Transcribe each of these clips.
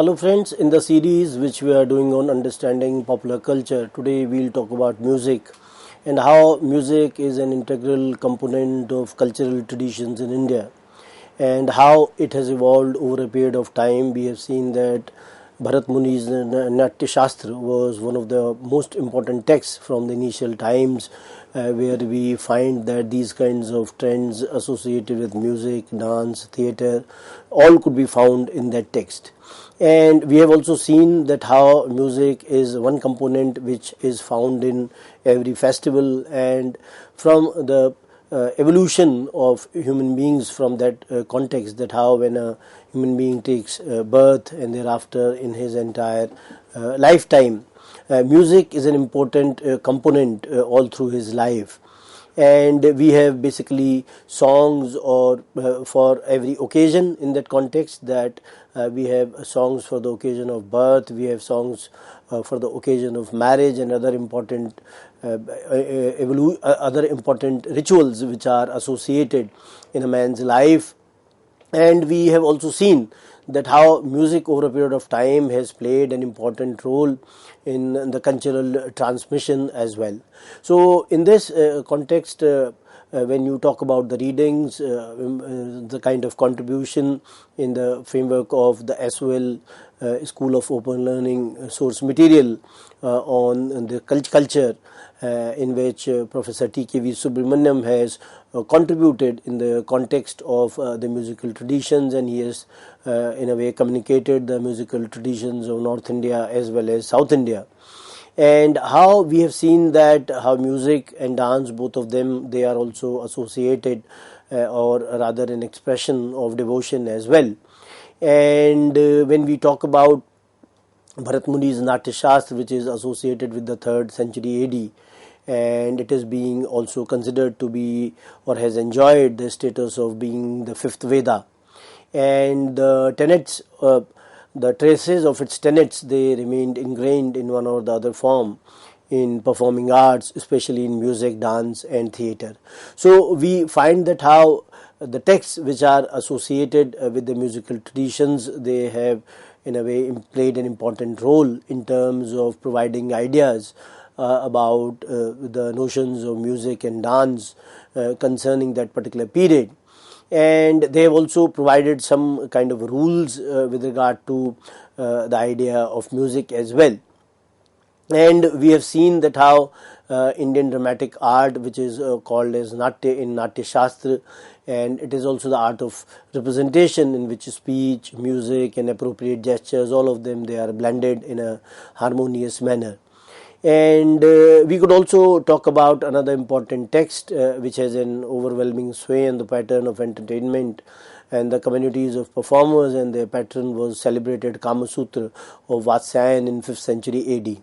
Hello friends, in the series which we are doing on understanding popular culture, today we'll talk about music and how music is an integral component of cultural traditions in India and how it has evolved over a period of time. We have seen that Bharat Muni's Natya Shastra was one of the most important texts from the initial times, where we find that these kinds of trends associated with music, dance, theatre, all could be found in that text. And we have also seen that how music is one component which is found in every festival, and from the evolution of human beings from that context, that how when a human being takes birth and thereafter in his entire lifetime, music is an important component all through his life. And we have basically songs or for every occasion in that context, that we have songs for the occasion of birth, we have songs for the occasion of marriage and other important other important rituals which are associated in a man's life. And we have also seen that how music over a period of time has played an important role in the cultural transmission as well. So in this context, when you talk about the readings, the kind of contribution in the framework of the SOL School of Open Learning source material on the culture, in which Professor T.K.V. Subramaniam has contributed in the context of the musical traditions, and he has in a way communicated the musical traditions of North India as well as South India. And how we have seen that how music and dance, both of them, they are also associated or rather an expression of devotion as well. And when we talk about Bharat Muni's Natya Shastra, which is associated with the 3rd century AD, and it is being also considered to be or has enjoyed the status of being the 5th Veda, and the tenets, the traces of its tenets, they remained ingrained in one or the other form in performing arts, especially in music, dance and theatre. So we find that how the texts which are associated with the musical traditions, they have in a way played an important role in terms of providing ideas about the notions of music and dance concerning that particular period. And they have also provided some kind of rules with regard to the idea of music as well. And we have seen that how Indian dramatic art, which is called as Natya in Natya Shastra, and it is also the art of representation in which speech, music and appropriate gestures, all of them, they are blended in a harmonious manner. And we could also talk about another important text which has an overwhelming sway in the pattern of entertainment and the communities of performers, and their patron was celebrated Kama Sutra of Vatsyayan in 5th century AD.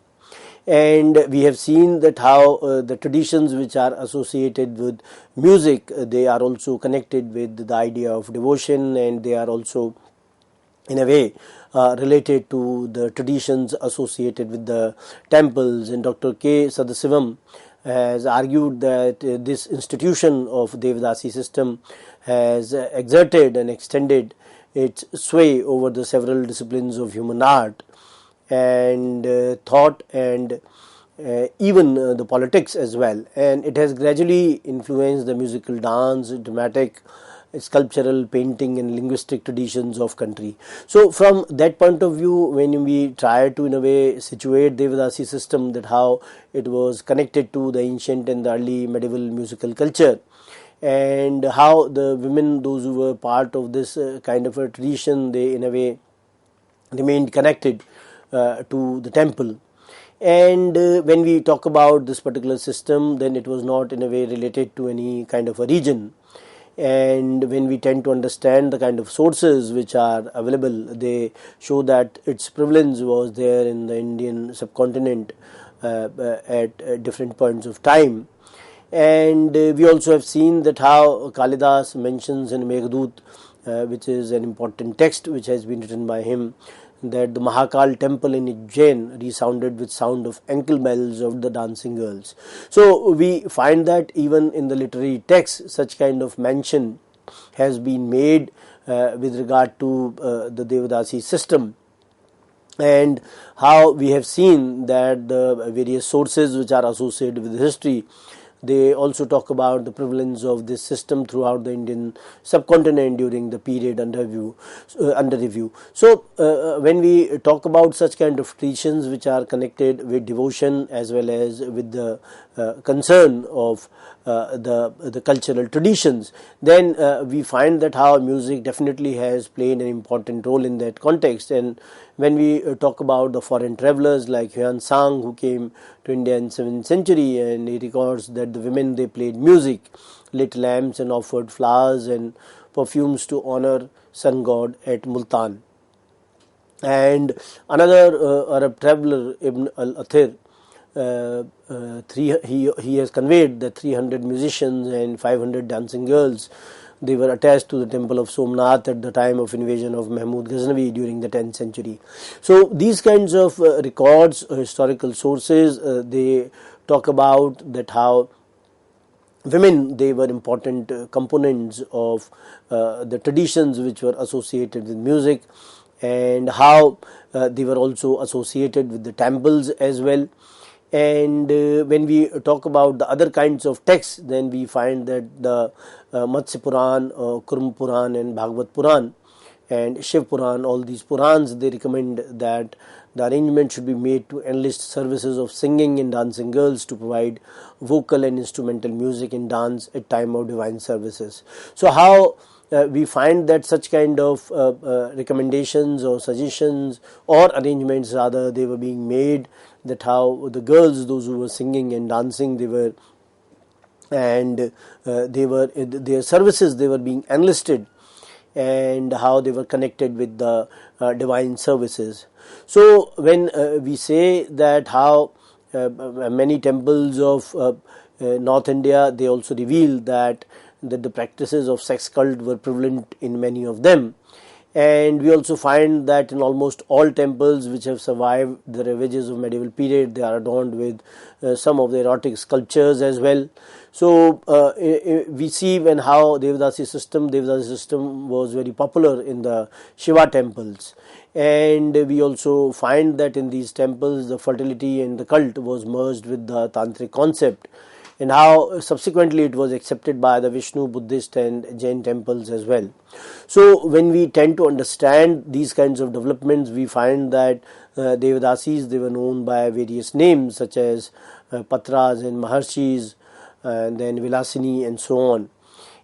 And we have seen that how the traditions which are associated with music, they are also connected with the idea of devotion, and they are also in a way related to the traditions associated with the temples. And Dr. K. Sadasivam has argued that this institution of Devadasi system has exerted and extended its sway over the several disciplines of human art and thought, and even the politics as well. And it has gradually influenced the musical, dance, dramatic, sculptural, painting and linguistic traditions of country. So from that point of view, when we try to in a way situate Devadasi system, that how it was connected to the ancient and the early medieval musical culture, and how the women, those who were part of this kind of a tradition, they in a way remained connected to the temple. And when we talk about this particular system, then it was not in a way related to any kind of a region. And when we tend to understand the kind of sources which are available, they show that its prevalence was there in the Indian subcontinent at different points of time. And we also have seen that how Kalidas mentions in Meghdut, which is an important text which has been written by him, that the Mahakal temple in Ujjain resounded with sound of ankle bells of the dancing girls. So we find that even in the literary text, such kind of mention has been made with regard to the Devadasi system. and how we have seen that the various sources which are associated with history, they also talk about the prevalence of this system throughout the Indian subcontinent during the period under review. So when we talk about such kind of traditions which are connected with devotion as well as with the concern of the cultural traditions, then we find that how music definitely has played an important role in that context. And when we talk about the foreign travelers like Huan Sang, who came to India in 7th century, and he records that the women, they played music, lit lamps and offered flowers and perfumes to honor sun god at Multan. And another Arab traveler, Ibn al-Athir, he has conveyed that 300 musicians and 500 dancing girls, they were attached to the temple of Somnath at the time of invasion of Mahmud Ghaznavi during the 10th century. So these kinds of records, historical sources, they talk about that how women, they were important components of the traditions which were associated with music, and how they were also associated with the temples as well. And when we talk about the other kinds of texts, then we find that the Matsya Puran, Kurma Puran and Bhagavad Puran and Shiv Puran, all these Purans, they recommend that the arrangement should be made to enlist services of singing and dancing girls to provide vocal and instrumental music and dance at time of divine services. So how we find that such kind of recommendations or suggestions or arrangements rather, they were being made, that how the girls, those who were singing and dancing, they were, and they were, their services, they were being enlisted, and how they were connected with the divine services. So when we say that how many temples of North India, they also reveal that the practices of sex cult were prevalent in many of them. And we also find that in almost all temples which have survived the ravages of medieval period, they are adorned with some of the erotic sculptures as well. So we see when how Devadasi system was very popular in the Shiva temples, and we also find that in these temples the fertility and the cult was merged with the tantric concept, and how subsequently it was accepted by the Vishnu, Buddhist and Jain temples as well. So when we tend to understand these kinds of developments, we find that Devadasis, they were known by various names such as Patras and Maharshis, and then Vilasini and so on.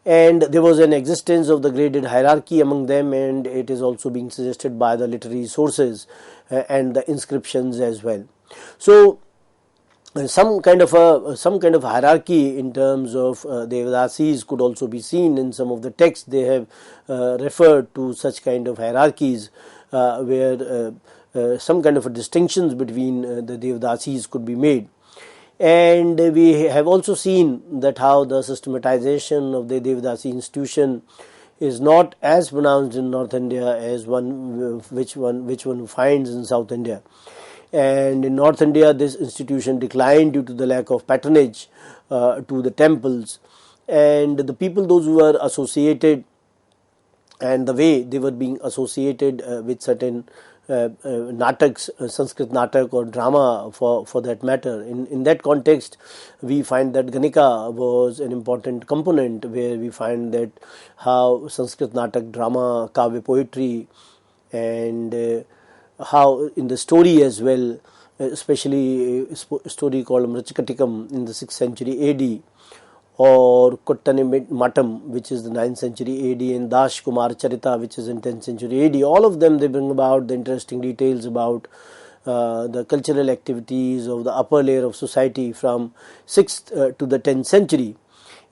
And there was an existence of the graded hierarchy among them, and it is also being suggested by the literary sources and the inscriptions as well. So some kind of hierarchy in terms of Devadasis could also be seen in some of the texts. They have referred to such kind of hierarchies where some kind of a distinctions between the Devadasis could be made. And we have also seen that how the systematization of the Devadasi institution is not as pronounced in North India as which one finds in South India. And in North India, this institution declined due to the lack of patronage to the temples, and the people, those who were associated, and the way they were being associated with certain nataks, Sanskrit natak or drama for that matter. In that context, we find that Ganika was an important component, where we find that how Sanskrit natak, drama, kavya poetry, and how in the story as well, especially a story called Mrachakatikam in the 6th century AD, or Kottane Matam, which is the 9th century AD, and Dash Kumar Charita, which is in 10th century AD. All of them, they bring about the interesting details about the cultural activities of the upper layer of society from 6th to the 10th century.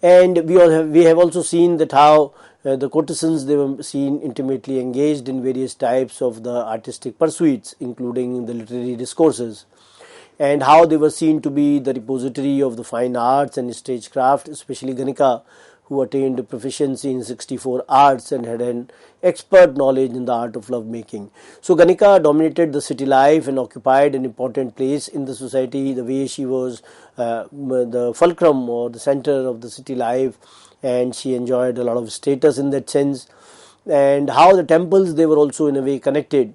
And we have also seen that how the courtesans, they were seen intimately engaged in various types of the artistic pursuits, including the literary discourses, and how they were seen to be the repository of the fine arts and stagecraft, especially Ganika, who attained proficiency in 64 arts and had an expert knowledge in the art of lovemaking. So Ganika dominated the city life and occupied an important place in the society, the way she was the fulcrum or the center of the city life, and she enjoyed a lot of status in that sense. And how the temples, they were also in a way connected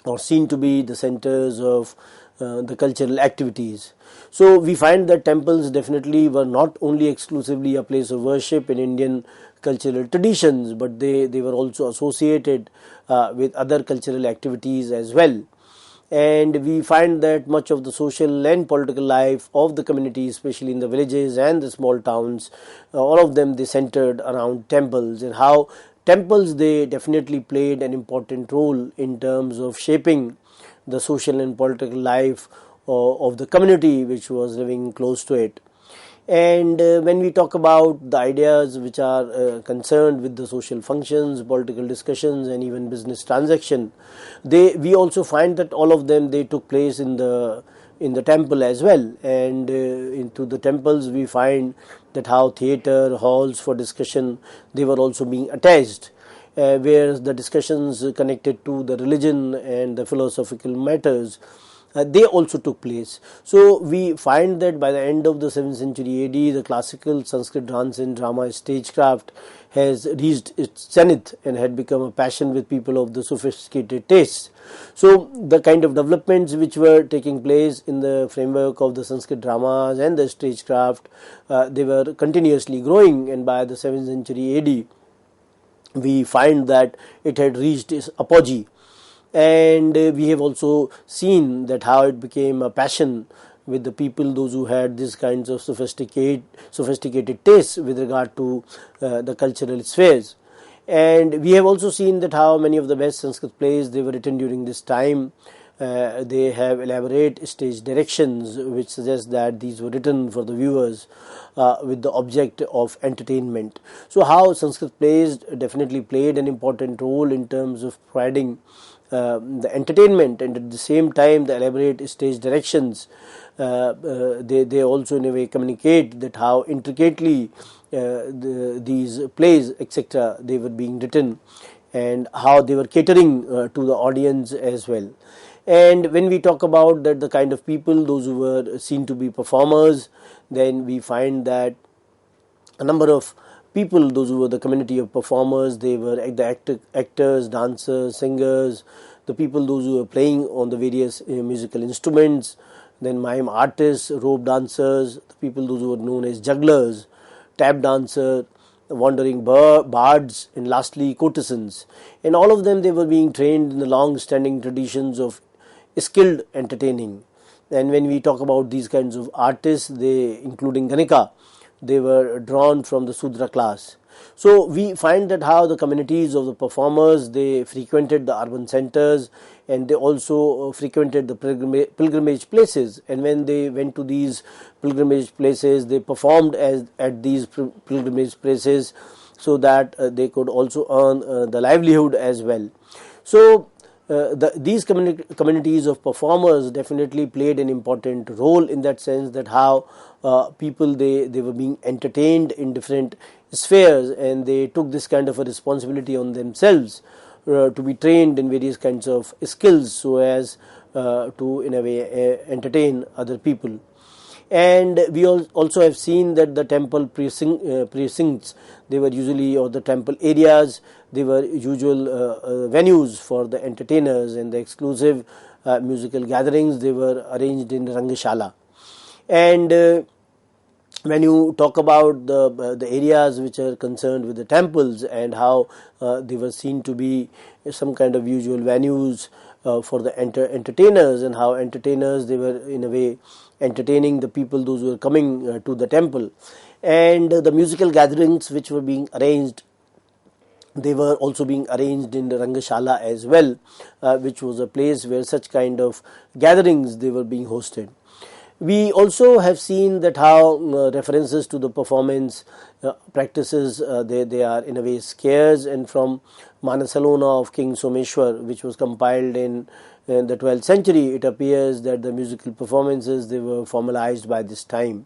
or seen to be the centers of the cultural activities. So we find that temples definitely were not only exclusively a place of worship in Indian cultural traditions, but they were also associated with other cultural activities as well. And we find that much of the social and political life of the community, especially in the villages and the small towns, all of them, they centered around temples, and how temples, they definitely played an important role in terms of shaping the social and political life of the community which was living close to it. And when we talk about the ideas which are concerned with the social functions, political discussions, and even business transaction, we also find that all of them, they took place in the temple as well. And into the temples we find that how theater halls for discussion, they were also being attached, where the discussions connected to the religion and the philosophical matters, they also took place. So we find that by the end of the 7th century AD, the classical Sanskrit dance and drama stagecraft has reached its zenith and had become a passion with people of the sophisticated tastes. So the kind of developments which were taking place in the framework of the Sanskrit dramas and the stagecraft, they were continuously growing, and by the 7th century AD, we find that it had reached its apogee. And we have also seen that how it became a passion with the people, those who had these kinds of sophisticated tastes with regard to the cultural spheres. And we have also seen that how many of the best Sanskrit plays, they were written during this time. They have elaborate stage directions which suggest that these were written for the viewers with the object of entertainment. So how Sanskrit plays definitely played an important role in terms of providing the entertainment, and at the same time the elaborate stage directions, they also in a way communicate that how intricately these plays, etc., they were being written, and how they were catering to the audience as well. And when we talk about that, the kind of people, those who were seen to be performers, then we find that a number of people, those who were the community of performers, they were the actors, dancers, singers, the people, those who were playing on the various musical instruments, then mime artists, rope dancers, the people, those who were known as jugglers, tap dancer, wandering bards, and lastly courtesans. And all of them, they were being trained in the long-standing traditions of skilled entertaining. And when we talk about these kinds of artists, they, including Ganika, they were drawn from the Sudra class. So we find that how the communities of the performers, they frequented the urban centers, and they also frequented the pilgrimage places. And when they went to these pilgrimage places, they performed at these pilgrimage places, so that they could also earn the livelihood as well. So these communities of performers definitely played an important role in that sense, that how people, they were being entertained in different spheres, and they took this kind of a responsibility on themselves to be trained in various kinds of skills, so as to in a way entertain other people. And we also have seen that the temple precincts, they were usually, or the temple areas, they were usual venues for the entertainers, and the exclusive musical gatherings, they were arranged in Rangashala. And when you talk about the areas which are concerned with the temples, and how they were seen to be some kind of usual venues for the entertainers, and how entertainers, they were in a way entertaining the people, those who were coming to the temple. And the musical gatherings which were being arranged, they were also being arranged in the Rangashala as well, which was a place where such kind of gatherings, they were being hosted. We also have seen that how references to the performance practices, they are in a way scarce, and from Manasalona of King Someshwar, which was compiled in the 12th century, it appears that the musical performances, they were formalized by this time.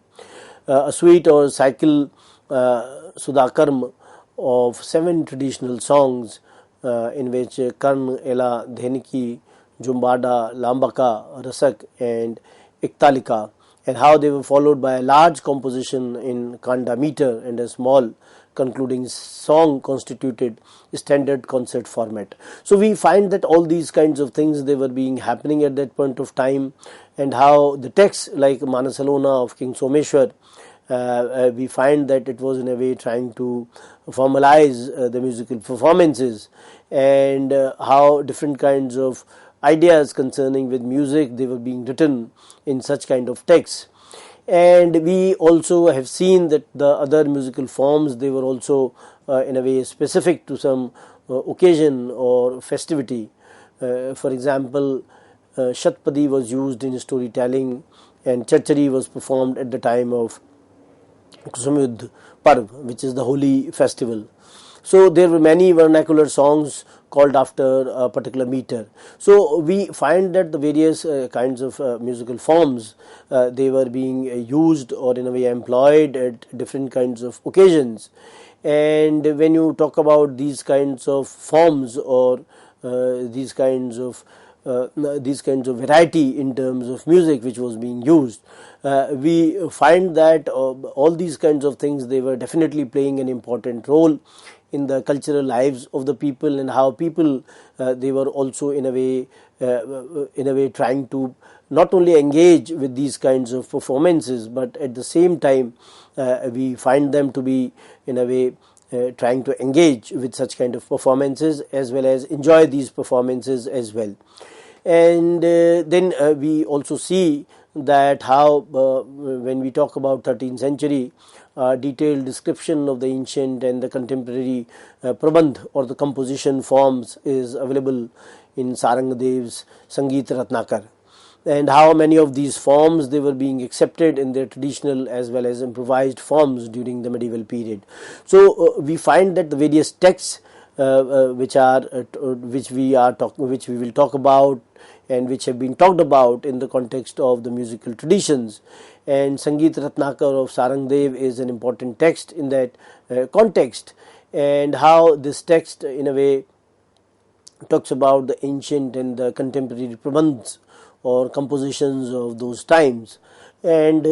A suite or cycle Sudhakarma of 7 traditional songs, in which Karn, Ela, Dheniki, Jumbada, Lambaka, Rasak, and Iktalika, and how they were followed by a large composition in kanda meter and a small concluding song constituted standard concert format. So we find that all these kinds of things, they were being happening at that point of time, and how the text like Manasalona of King Someshwar, we find that it was in a way trying to formalize the musical performances, and how different kinds of ideas concerning with music, they were being written in such kind of texts. And we also have seen that the other musical forms, they were also in a way specific to some occasion or festivity. For example, Shatpadi was used in storytelling, and Chachari was performed at the time of Kusumyudh Parv, which is the holy festival. So there were many vernacular songs called after a particular meter. So we find that the various kinds of musical forms, they were being used or in a way employed at different kinds of occasions. And when you talk about these kinds of forms, or these kinds of variety in terms of music which was being used, we find that all these kinds of things, they were definitely playing an important role in the cultural lives of the people, and how people, they were also in a way trying to not only engage with these kinds of performances, but at the same time we find them to be in a way trying to engage with such kind of performances as well as enjoy these performances as well. And then we also see that how when we talk about 13th century, detailed description of the ancient and the contemporary prabandh or the composition forms is available in Sarangadev's Sangeet Ratnakar, and how many of these forms, they were being accepted in their traditional as well as improvised forms during the medieval period. So we find that the various texts which we will talk about, and which have been talked about in the context of the musical traditions. And Sangeet Ratnakar of Sarangdev is an important text in that context, and how this text in a way talks about the ancient and the contemporary prabandhs or compositions of those times. And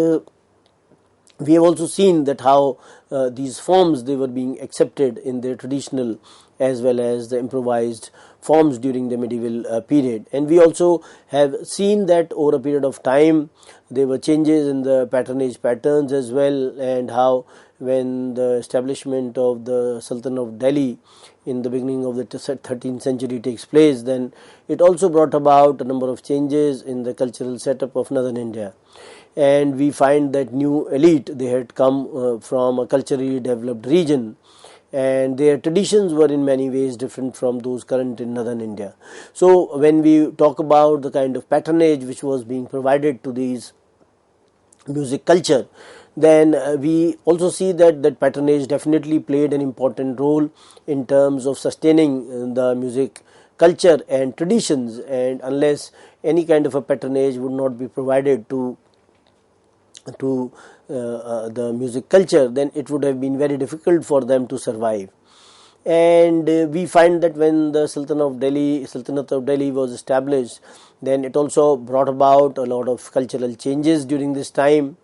we have also seen that how these forms, they were being accepted in their traditional as well as the improvised forms during the medieval period. And we also have seen that over a period of time there were changes in the patronage patterns as well, and how when the establishment of the Sultan of Delhi in the beginning of the 13th century takes place, then it also brought about a number of changes in the cultural setup of northern India. And we find that new elite, they had come from a culturally developed region, and their traditions were in many ways different from those current in northern India. So when we talk about the kind of patronage which was being provided to these music culture, then we also see that that patronage definitely played an important role in terms of sustaining the music culture and traditions. And unless any kind of a patronage would not be provided to the music culture, then it would have been very difficult for them to survive. And we find that when the Sultanate of Delhi was established, then it also brought about a lot of cultural changes during this time.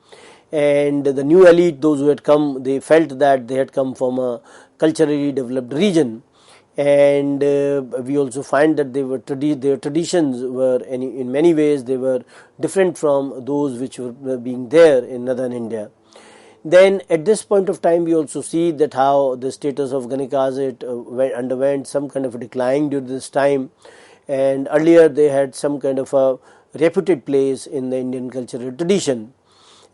And the new elite, those who had come, they felt that they had come from a culturally developed region. And we also find that their traditions were in many ways, they were different from those which were being there in northern India. Then at this point of time we also see that how the status of Ganikas, it underwent some kind of a decline during this time, and earlier they had some kind of a reputed place in the Indian cultural tradition.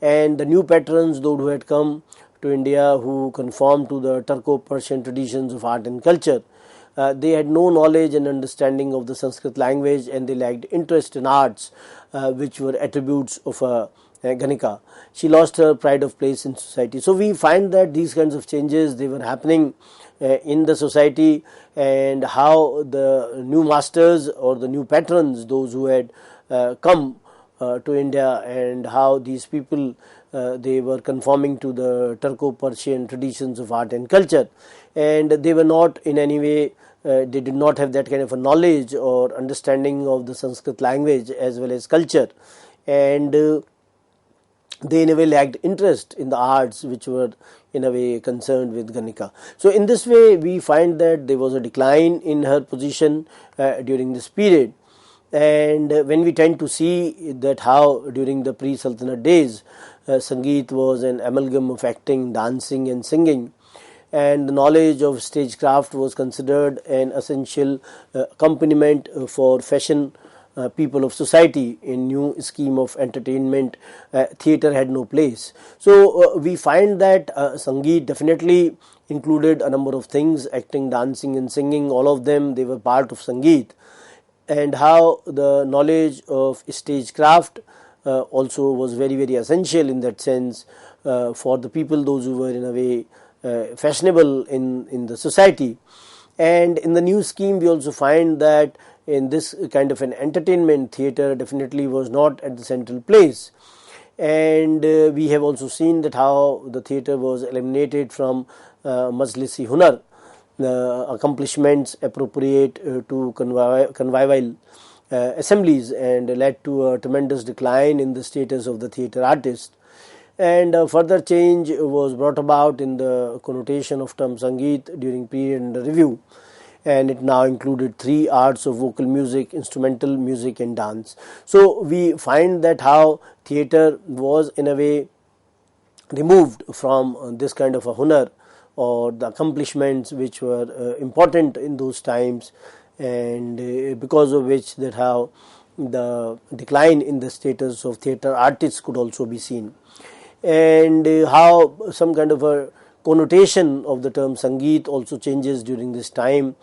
And the new patrons, those who had come to India, who conformed to the Turco-Persian traditions of art and culture, they had no knowledge and understanding of the Sanskrit language, and they lacked interest in arts which were attributes of a Ganika. She lost her pride of place in society. So we find that these kinds of changes, they were happening in the society, and how the new masters or the new patrons, those who had come to India, and how these people they were conforming to the Turco-Persian traditions of art and culture, and they were not in any way they did not have that kind of a knowledge or understanding of the Sanskrit language as well as culture. And they in a way lacked interest in the arts which were in a way concerned with Ganika. So in this way we find that there was a decline in her position during this period. And when we tend to see that how during the pre-Sultanate days Sangeet was an amalgam of acting, dancing and singing, and the knowledge of stagecraft was considered an essential accompaniment for fashion people of society. In new scheme of entertainment, theatre had no place. So we find that Sangeet definitely included a number of things: acting, dancing and singing, all of them, they were part of Sangeet. And how the knowledge of stagecraft also was very, very essential in that sense for the people, those who were in a way fashionable in the society. And in the new scheme we also find that in this kind of an entertainment, theatre definitely was not at the central place. And we have also seen that how the theatre was eliminated from Majlisi Hunar, accomplishments appropriate to convivial assemblies, and led to a tremendous decline in the status of the theatre artist. And further change was brought about in the connotation of term Sangeet during period under review, and it now included three arts of vocal music, instrumental music and dance. So we find that how theatre was in a way removed from this kind of a hunar, or the accomplishments which were important in those times, and because of which that how the decline in the status of theatre artists could also be seen. And how some kind of a connotation of the term Sangeet also changes during this time,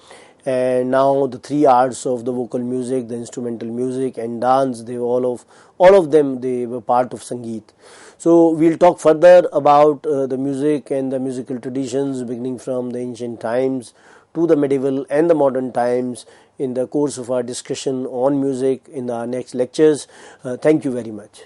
and now the three arts of the vocal music, the instrumental music and dance, they were all of them, they were part of Sangeet. So we'll talk further about the music and the musical traditions beginning from the ancient times to the medieval and the modern times in the course of our discussion on music in our next lectures. Thank you very much.